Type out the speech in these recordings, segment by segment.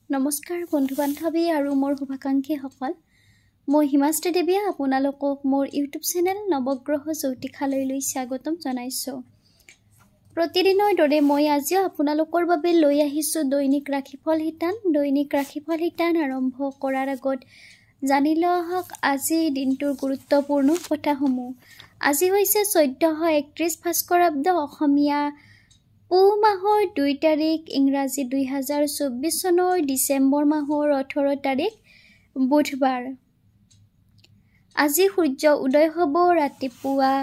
নমস্কাৰ বন্ধু বান্ধৱী আৰু মোৰ শুভাকাংক্ষীসকল মই হিমাশ্ৰী দেৱীয়ে আপোনালোকক মোৰ ইউটিউব চেনেল নৱগ্ৰহ জ্যোতিষালয়লৈ স্বাগতম জনাইছোঁ। প্ৰতিদিনৰ দৰে মই আজিও আপোনালোকৰ বাবে লৈ আহিছোঁ দৈনিক ৰাশিফল শিতান আৰম্ভ কৰাৰ আগত জানি লোৱা হওক আজি দিনটোৰ গুৰুত্বপূৰ্ণ কথাসমূহ। আজি হৈছে 1431 ভাস্কৰাব্দ অসমীয়া পুহ মাহৰ 2 তাৰিখ ইংৰাজী 2024 চনৰ ডিচেম্বৰ মাহৰ 18 তাৰিখ বুধবাৰ। আজি সূৰ্য উদয় হ'ব ৰাতিপুৱা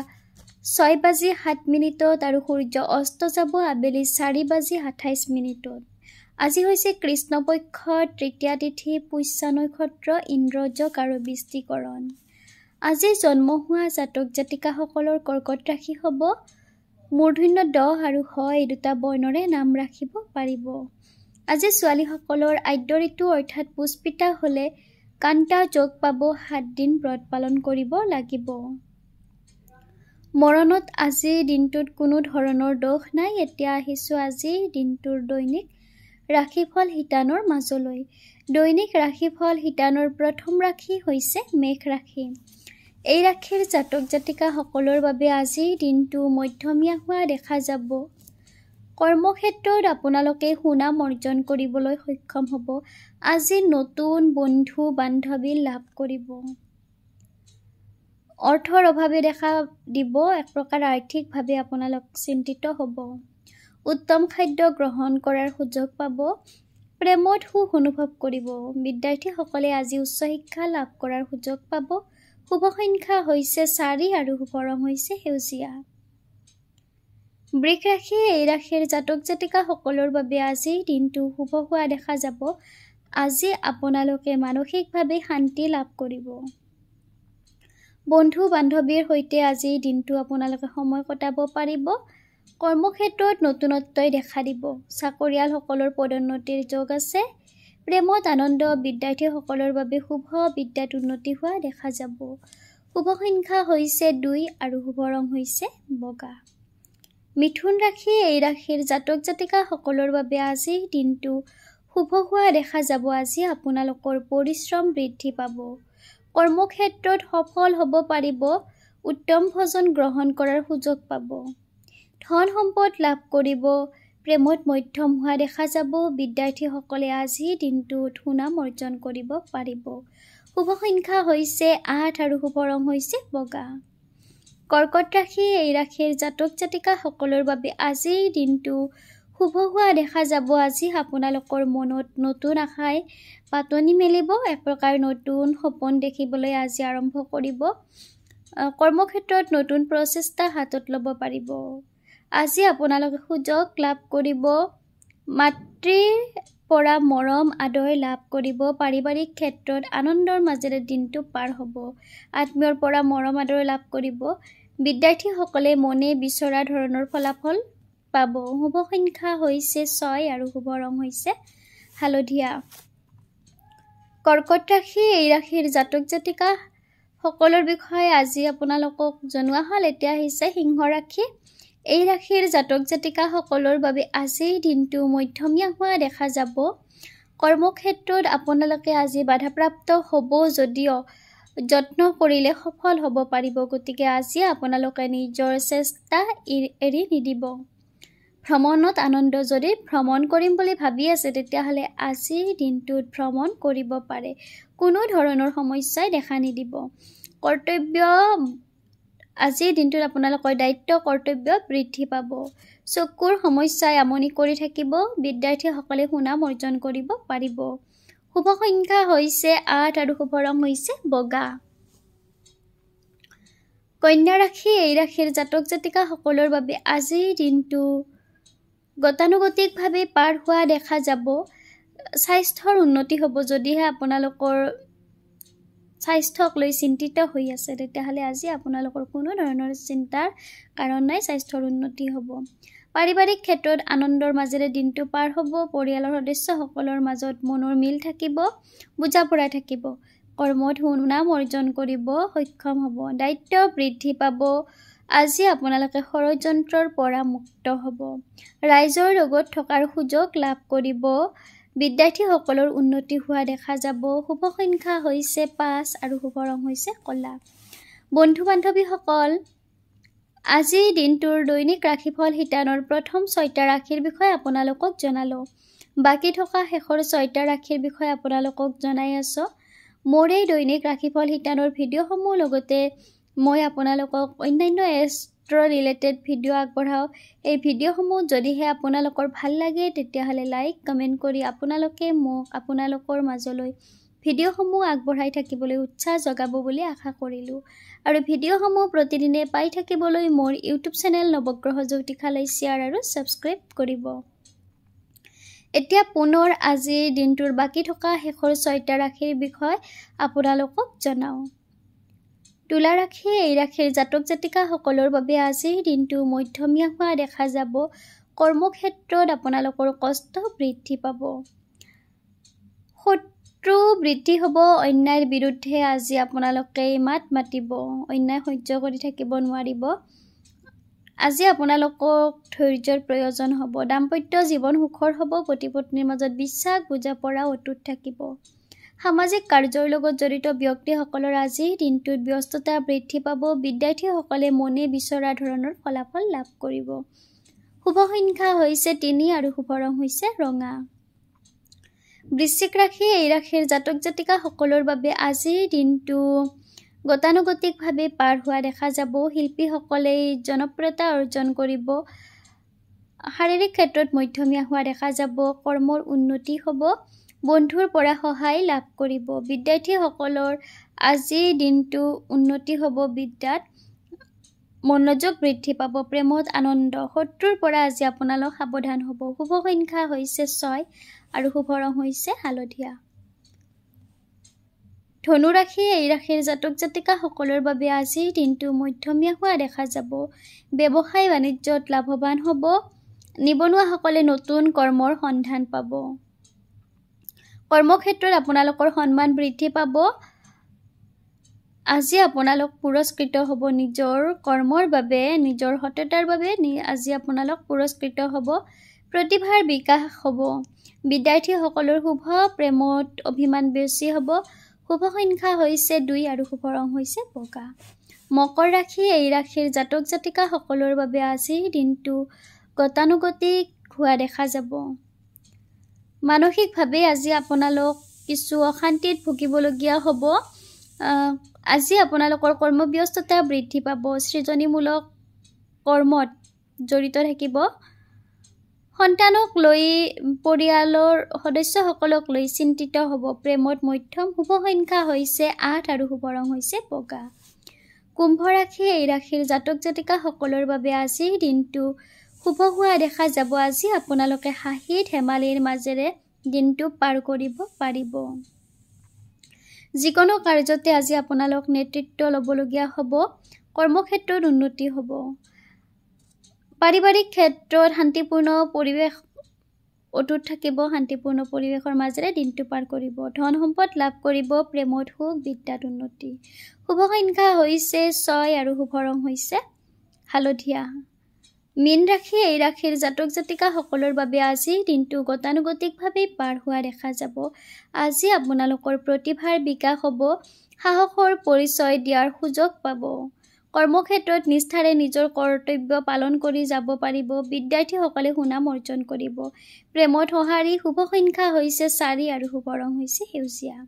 6:07 আৰু সূৰ্য অস্ত যাব আবেলি 4:28। আজি হৈছে কৃষ্ণপক্ষৰ তৃতীয়া তিথি, পুষ্যা নক্ষত্ৰ, ইন্দ্ৰযোগ আৰু বৃষ্টিকৰণ। আজি জন্ম হোৱা জাতক জাতিকাসকলৰ কৰ্কট ৰাশি হ'ব। মূৰ্ধন্য 10 আৰু হ এই দুটা বৰ্ণৰে নাম ৰাখিব পাৰিব। আজি ছোৱালীসকলৰ আদ্য ঋতু অৰ্থাৎ পুষ্পিতা হ'লে কান্তা যোগ পাব, 7 দিন ব্ৰত পালন কৰিব লাগিব। মৰণত আজিৰ দিনটোত কোনো ধৰণৰ দোষ নাই। এতিয়া আহিছোঁ আজিৰ দিনটোৰ দৈনিক ৰাশিফল শিতানৰ মাজলৈ। দৈনিক ৰাশিফল শিতানৰ প্ৰথম ৰাশি হৈছে মেষ ৰাশি। এই ৰাশিৰ জাতক জাতিকাসকলৰ বাবে আজিৰ দিনটো মধ্যমীয়া হোৱা দেখা যাব। কৰ্মক্ষেত্ৰত আপোনালোকে সুনাম অৰ্জন কৰিবলৈ সক্ষম হ'ব। আজি নতুন বন্ধু বান্ধৱী লাভ কৰিব। অৰ্থৰ অভাৱে দেখা দিব, এক প্ৰকাৰ আৰ্থিকভাৱে আপোনালোক চিন্তিত হ'ব। উত্তম খাদ্য গ্ৰহণ কৰাৰ সুযোগ পাব। প্ৰেমত সুখ অনুভৱ কৰিব। বিদ্যাৰ্থীসকলে আজি উচ্চ শিক্ষা লাভ কৰাৰ সুযোগ পাব। শুভ সংখ্যা হৈছে 4 আৰু শুভ ৰং হৈছে সেউজীয়া। বৃষ ৰাশি এই ৰাশিৰ জাতক জাতিকাসকলৰ বাবে আজিৰ দিনটো শুভ হোৱা দেখা যাব। আজি আপোনালোকে মানসিকভাৱে শান্তি লাভ কৰিব। বন্ধু বান্ধৱীৰ সৈতে আজিৰ দিনটো আপোনালোকে সময় কটাব পাৰিব। কৰ্মক্ষেত্ৰত নতুনত্বই দেখা দিব। চাকৰিয়ালসকলৰ পদোন্নতিৰ যোগ আছে। প্ৰেমত আনন্দ। বিদ্যাৰ্থীসকলৰ বাবে শুভ, বিদ্যাত উন্নতি হোৱা দেখা যাব। শুভ সংখ্যা হৈছে 2 আৰু শুভ ৰং হৈছে বগা। মিথুন ৰাশি এই ৰাশিৰ জাতক জাতিকাসকলৰ বাবে আজিৰ দিনটো শুভ হোৱা দেখা যাব। আজি আপোনালোকৰ পৰিশ্ৰম বৃদ্ধি পাব। কৰ্মক্ষেত্ৰত সফল হ'ব পাৰিব। উত্তম ভোজন গ্ৰহণ কৰাৰ সুযোগ পাব। ধন সম্পদ লাভ কৰিব। প্ৰেমত মধ্যম হোৱা দেখা যাব। বিদ্যাৰ্থীসকলে আজিৰ দিনটোত সুনাম অৰ্জন কৰিব পাৰিব। শুভ সংখ্যা হৈছে 8 আৰু শুভ ৰং হৈছে বগা। কৰ্কট ৰাশি এই ৰাশিৰ জাতক জাতিকাসকলৰ বাবে আজিৰ দিনটো শুভ হোৱা দেখা যাব। আজি আপোনালোকৰ মনত নতুন আশাই পাতনি মেলিব। এক প্ৰকাৰ নতুন সপোন দেখিবলৈ আজি আৰম্ভ কৰিব। কৰ্মক্ষেত্ৰত নতুন প্ৰচেষ্টা হাতত ল'ব পাৰিব। আজি আপোনালোকে সুযোগ লাভ কৰিব। মাতৃৰ পৰা মৰম আদৰ লাভ কৰিব। পাৰিবাৰিক ক্ষেত্ৰত আনন্দৰ মাজেৰে দিনটো পাৰ হ'ব। আত্মীয়ৰ পৰা মৰম আদৰ লাভ কৰিব। বিদ্যাৰ্থীসকলে মনে বিচৰা ধৰণৰ ফলাফল পাব। শুভ সংখ্যা হৈছে 6 আৰু শুভ ৰং হৈছে হালধীয়া। কৰ্কট ৰাশি এই ৰাশিৰ জাতক জাতিকা সকলৰ বিষয়ে আজি আপোনালোকক জনোৱা হ'ল। এতিয়া আহিছে সিংহ ৰাশি। এই ৰাশিৰ জাতক জাতিকাসকলৰ বাবে আজিৰ দিনটো মধ্যমীয়া হোৱা দেখা যাব। কৰ্মক্ষেত্ৰত আপোনালোকে আজি বাধাপ্ৰাপ্ত হ'ব যদিও যত্ন কৰিলে সফল হ'ব পাৰিব। গতিকে আজি আপোনালোকে নিজৰ চেষ্টা এৰি নিদিব। ভ্ৰমণত আনন্দ। যদি ভ্ৰমণ কৰিম বুলি ভাবি আছে তেতিয়াহ'লে আজিৰ দিনটোত ভ্ৰমণ কৰিব পাৰে। কোনো ধৰণৰ সমস্যাই দেখা নিদিব। আজিৰ দিনটোত আপোনালোকৰ দায়িত্ব কৰ্তব্য বৃদ্ধি পাব। চকুৰ সমস্যাই আমনি কৰি থাকিব। বিদ্যাৰ্থীসকলে সুনাম অৰ্জন কৰিব পাৰিব। শুভ সংখ্যা হৈছে 8 আৰু শুভ ৰং হৈছে বগা। কন্যা ৰাশি এই ৰাশিৰ জাতক জাতিকাসকলৰ বাবে আজিৰ দিনটো গতানুগতিকভাৱে পাৰ হোৱা দেখা যাব। স্বাস্থ্যৰ উন্নতি হ'ব। যদিহে আপোনালোকৰ স্বাস্থ্যক লৈ চিন্তিত হৈ আছে তেতিয়াহ'লে আজি আপোনালোকৰ কোনো ধৰণৰ চিন্তাৰ কাৰণ নাই। স্বাস্থ্যৰ উন্নতি হ'ব। পাৰিবাৰিক ক্ষেত্ৰত আনন্দৰ মাজেৰে দিনটো পাৰ হ'ব। পৰিয়ালৰ সদস্যসকলৰ মাজত মনৰ মিল থাকিব। বুজাপৰা থাকিব। কৰ্মত সুনাম অৰ্জন কৰিব সক্ষম হ'ব। দায়িত্ব বৃদ্ধি পাব। আজি আপোনালোকে ষড়যন্ত্ৰৰ পৰা মুক্ত হ'ব। ৰাইজৰ লগত থকাৰ সুযোগ লাভ কৰিব। বিদ্যাৰ্থীসকলৰ উন্নতি হোৱা দেখা যাব। শুভ সংখ্যা হৈছে 5 আৰু শুভ ৰং হৈছে ক'লা। বন্ধু বান্ধৱীসকল, আজিৰ দিনটোৰ দৈনিক ৰাশিফল শিতানৰ প্ৰথম 6টা ৰাশিৰ বিষয়ে আপোনালোকক জনালোঁ। বাকী থকা শেষৰ 6টা ৰাশিৰ বিষয়ে আপোনালোকক জনাই আছোঁ। মোৰ এই দৈনিক ৰাশিফল শিতানৰ ভিডিঅ'সমূহ লগতে মই আপোনালোকক অন্যান্য এষ্ট্ৰ' ৰিলেটেড ভিডিঅ' আগবঢ়াওঁ। এই ভিডিঅ'সমূহ যদিহে আপোনালোকৰ ভাল লাগে তেতিয়াহ'লে লাইক কমেণ্ট কৰি আপোনালোকে মোক আপোনালোকৰ মাজলৈ ভিডিঅ'সমূহ আগবঢ়াই থাকিবলৈ উৎসাহ জগাব বুলি আশা কৰিলোঁ। আৰু ভিডিঅ'সমূহ প্ৰতিদিনে পাই থাকিবলৈ মোৰ ইউটিউব চেনেল নৱগ্ৰহ জ্যোতিষালয় শ্বেয়াৰ আৰু ছাবস্ক্ৰাইব কৰিব। এতিয়া পুনৰ আজিৰ দিনটোৰ বাকী থকা শেষৰ 6টা ৰাশিৰ বিষয়ে আপোনালোকক জনাওঁ। তুলা ৰাশি, এই ৰাশিৰ জাতক জাতিকাসকলৰ বাবে আজিৰ দিনটো মধ্যমীয়া হোৱা দেখা যাব। কৰ্মক্ষেত্ৰত আপোনালোকৰ কষ্ট বৃদ্ধি পাব। শত্ৰু বৃদ্ধি হ'ব। অন্যায়ৰ বিৰুদ্ধে আজি আপোনালোকে মাত মাতিব। অন্যায় সহ্য কৰি থাকিব নোৱাৰিব। আজি আপোনালোকক ধৈৰ্যৰ প্ৰয়োজন হ'ব। দাম্পত্য জীৱন সুখৰ হ'ব। পতি পত্নীৰ মাজত বিশ্বাস বুজাপৰা অটুট থাকিব। সামাজিক কাৰ্যৰ লগত জড়িত ব্যক্তিসকলৰ আজিৰ দিনটোত ব্যস্ততা বৃদ্ধি পাব। বিদ্যাৰ্থীসকলে মনে বিচৰা ধৰণৰ ফলাফল লাভ কৰিব। শুভ সংখ্যা হৈছে 3 আৰু শুভ ৰং হৈছে ৰঙা। বৃশ্চিক ৰাশি, এই ৰাশিৰ জাতক জাতিকাসকলৰ বাবে আজিৰ দিনটো গতানুগতিকভাৱে পাৰ হোৱা দেখা যাব। শিল্পীসকলে জনপ্ৰিয়তা অৰ্জন কৰিব। শাৰীৰিক ক্ষেত্ৰত মধ্যমীয়া হোৱা দেখা যাব। কৰ্মৰ উন্নতি হ'ব। বন্ধুৰ পৰা সহায় লাভ কৰিব। বিদ্যাৰ্থীসকলৰ আজিৰ দিনটো উন্নতি হ'ব। বিদ্যাত মনোযোগ বৃদ্ধি পাব। প্ৰেমত আনন্দ। শত্ৰুৰ পৰা আজি আপোনালোক সাৱধান হ'ব। শুভ সংখ্যা হৈছে 6 আৰু শুভ ৰং হৈছে হালধীয়া। ধনু ৰাশি, এই ৰাশিৰ জাতক জাতিকাসকলৰ বাবে আজিৰ দিনটো মধ্যমীয়া হোৱা দেখা যাব। ব্যৱসায় বাণিজ্যত লাভৱান হ'ব। নিবনুৱাসকলে নতুন কৰ্মৰ সন্ধান পাব। কৰ্মক্ষেত্ৰত আপোনালোকৰ সন্মান বৃদ্ধি পাব। আজি আপোনালোক পুৰস্কৃত হ'ব। নিজৰ কৰ্মৰ বাবে, নিজৰ সততাৰ বাবে আজি আপোনালোক পুৰস্কৃত হ'ব। প্ৰতিভাৰ বিকাশ হ'ব। বিদ্যাৰ্থীসকলৰ শুভ প্ৰেমত অভিমান বেছি হ'ব। শুভ সংখ্যা হৈছে 2 আৰু শুভ ৰং হৈছে বগা। মকৰ ৰাশি, এই ৰাশিৰ জাতক জাতিকাসকলৰ বাবে আজিৰ দিনটো গতানুগতিক হোৱা দেখা যাব। মানসিকভাৱে আজি আপোনালোক কিছু অশান্তিত ভুগিবলগীয়া হ'ব। আজি আপোনালোকৰ কৰ্মব্যস্ততা বৃদ্ধি পাব। সৃজনীমূলক কৰ্মত জড়িত থাকিব। সন্তানক লৈ, পৰিয়ালৰ সদস্যসকলক লৈ চিন্তিত হ'ব। প্ৰেমত মধ্যম। শুভ সংখ্যা হৈছে 8 আৰু শুভ ৰং হৈছে বগা। কুম্ভ ৰাশি, এই ৰাশিৰ জাতক জাতিকাসকলৰ বাবে আজিৰ দিনটো শুভ হোৱা দেখা যাব। আজি আপোনালোকে হাঁহি ধেমালিৰ মাজেৰে দিনটো পাৰ কৰিব পাৰিব। যিকোনো কাৰ্যতে আজি আপোনালোক নেতৃত্ব ল'বলগীয়া হ'ব। কৰ্মক্ষেত্ৰত উন্নতি হ'ব। পাৰিবাৰিক ক্ষেত্ৰত শান্তিপূৰ্ণ পৰিৱেশ অটুট থাকিব। শান্তিপূৰ্ণ পৰিৱেশৰ মাজেৰে দিনটো পাৰ কৰিব। ধন সম্পদ লাভ কৰিব। প্ৰেমত সুখ, বিদ্যাত উন্নতি। শুভ সংখ্যা হৈছে 6 আৰু শুভ ৰং হৈছে হালধীয়া। মীন ৰাশি, এই ৰাশিৰ জাতক জাতিকাসকলৰ বাবে আজিৰ দিনটো গতানুগতিকভাৱে পাৰ হোৱা দেখা যাব। আজি আপোনালোকৰ প্ৰতিভাৰ বিকাশ হ'ব। সাহসৰ পৰিচয় দিয়াৰ সুযোগ পাব। কৰ্মক্ষেত্ৰত নিষ্ঠাৰে নিজৰ কৰ্তব্য পালন কৰি যাব পাৰিব। বিদ্যাৰ্থীসকলে সুনাম অৰ্জন কৰিব। প্ৰেমত সঁহাৰি। শুভ সংখ্যা হৈছে 4 আৰু শুভ ৰং হৈছে সেউজীয়া।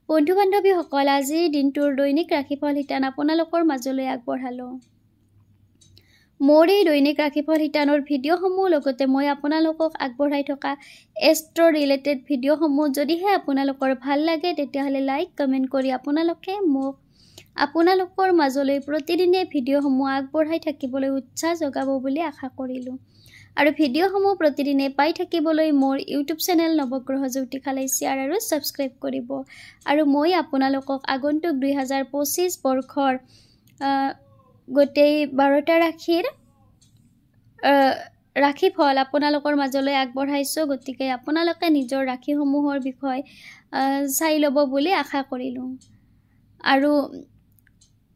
বন্ধু বান্ধৱীসকল, আজিৰ দিনটোৰ দৈনিক ৰাশিফল শিতান আপোনালোকৰ মাজলৈ আগবঢ়ালোঁ। মোৰ এই দৈনিক ৰাশিফল শিতানৰ ভিডিঅ'সমূহ লগতে মই আপোনালোকক আগবঢ়াই থকা এষ্ট্ৰ' ৰিলেটেড ভিডিঅ'সমূহ যদিহে আপোনালোকৰ ভাল লাগে তেতিয়াহ'লে লাইক কমেণ্ট কৰি আপোনালোকে মোক আপোনালোকৰ মাজলৈ প্ৰতিদিনে ভিডিঅ'সমূহ আগবঢ়াই থাকিবলৈ উৎসাহ জগাব বুলি আশা কৰিলোঁ। আৰু ভিডিঅ'সমূহ প্ৰতিদিনে পাই থাকিবলৈ মোৰ ইউটিউব চেনেল নৱগ্ৰহ জ্যোতিষালয় শ্বেয়াৰ আৰু ছাবস্ক্ৰাইব কৰিব। আৰু মই আপোনালোকক আগন্তুক 2025 বৰ্ষৰ গোটেই 12টা ৰাশিৰ ৰাশিফল আপোনালোকৰ মাজলৈ আগবঢ়াইছোঁ। গতিকে আপোনালোকে নিজৰ ৰাশিসমূহৰ বিষয়ে চাই ল'ব বুলি আশা কৰিলোঁ। আৰু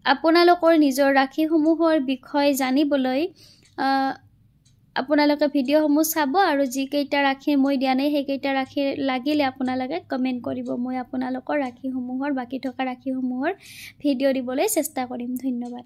আপোনালোকৰ নিজৰ ৰাশিসমূহৰ বিষয়ে জানিবলৈ আপোনালোকে ভিডিঅ'সমূহ চাব আৰু যিকেইটা ৰাখি মই দিয়া নাই সেইকেইটা ৰাখি লাগিলে আপোনালোকে কমেণ্ট কৰিব। মই আপোনালোকৰ ৰাখিসমূহৰ বাকী থকা ৰাখিসমূহৰ ভিডিঅ' দিবলৈ চেষ্টা কৰিম। ধন্যবাদ।